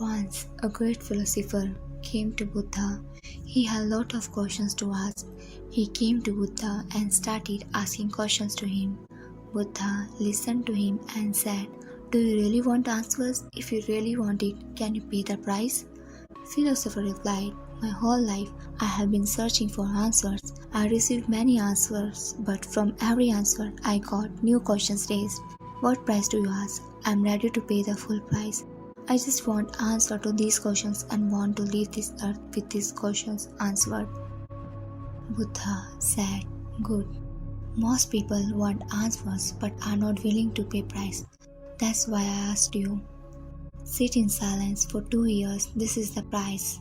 Once, a great philosopher came to Buddha. He had a lot of questions to ask. He came to Buddha and started asking questions to him. Buddha listened to him and said, "Do you really want answers? If you really want it, can you pay the price?" Philosopher replied, "My whole life I have been searching for answers. I received many answers, but from every answer I got new questions raised. What price do you ask? I am ready to pay the full price. I just want answer to these questions and want to leave this earth with these questions answered." Buddha said, "Good. Most people want answers but are not willing to pay price. That's why I asked you. Sit in silence for 2 years, this is the price.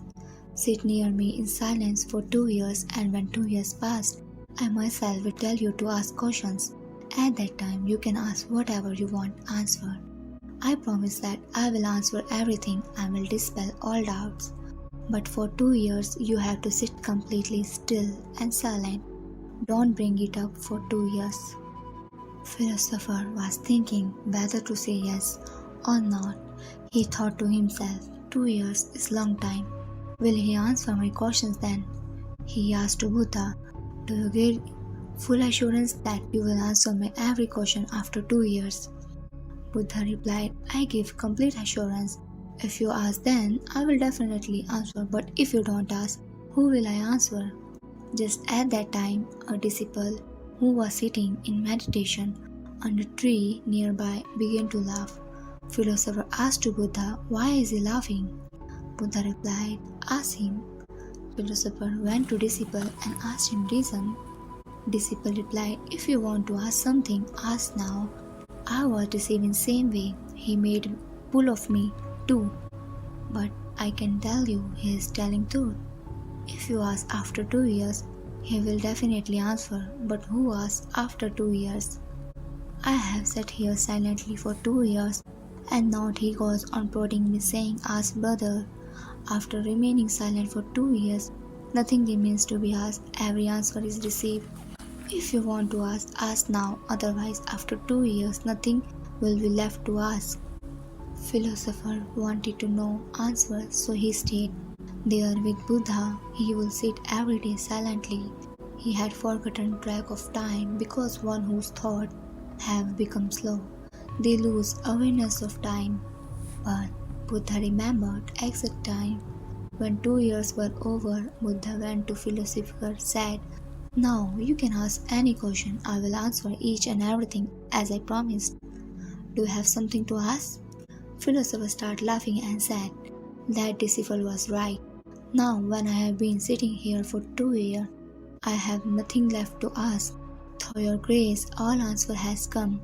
Sit near me in silence for 2 years, and when 2 years pass, I myself will tell you to ask questions. At that time, you can ask whatever you want answered. I promise that I will answer everything and will dispel all doubts. But for 2 years, you have to sit completely still and silent. Don't bring it up for 2 years." Philosopher was thinking whether to say yes or not. He thought to himself, 2 years is long time. Will he answer my questions then? He asked to Buddha, "Do you give full assurance that you will answer my every question after 2 years?" Buddha replied, "I give complete assurance. If you ask then, I will definitely answer, but if you don't ask, who will I answer?" Just at that time, a disciple who was sitting in meditation on a tree nearby began to laugh. Philosopher asked to Buddha, "Why is he laughing?" Buddha replied, "Ask him." Philosopher went to disciple and asked him reason. Disciple replied, "If you want to ask something, ask now. I was deceived in same way. He made fool of me too. But I can tell you he is telling truth. If you ask after 2 years, he will definitely answer. But who asks after 2 years? I have sat here silently for 2 years, and now he goes on prodding me saying, 'Ask brother.' After remaining silent for 2 years, nothing remains to be asked. Every answer is received. If you want to ask now. Otherwise, after 2 years, nothing will be left to ask." Philosopher wanted to know answer, so he stayed there with Buddha. He will sit every day silently. He had forgotten track of time because one whose thoughts have become slow, they lose awareness of time. But Buddha remembered exact time. When 2 years were over, Buddha went to Philosopher, said, "Now you can ask any question. I will answer each and everything as I promised. Do you have something to ask?" Philosopher started laughing and said, "That disciple was right. Now when I have been sitting here for 2 years, I have nothing left to ask. Through your grace, all answer has come.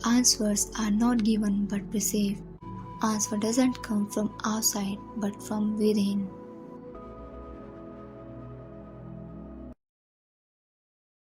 Answers are not given but received. Answer doesn't come from outside but from within."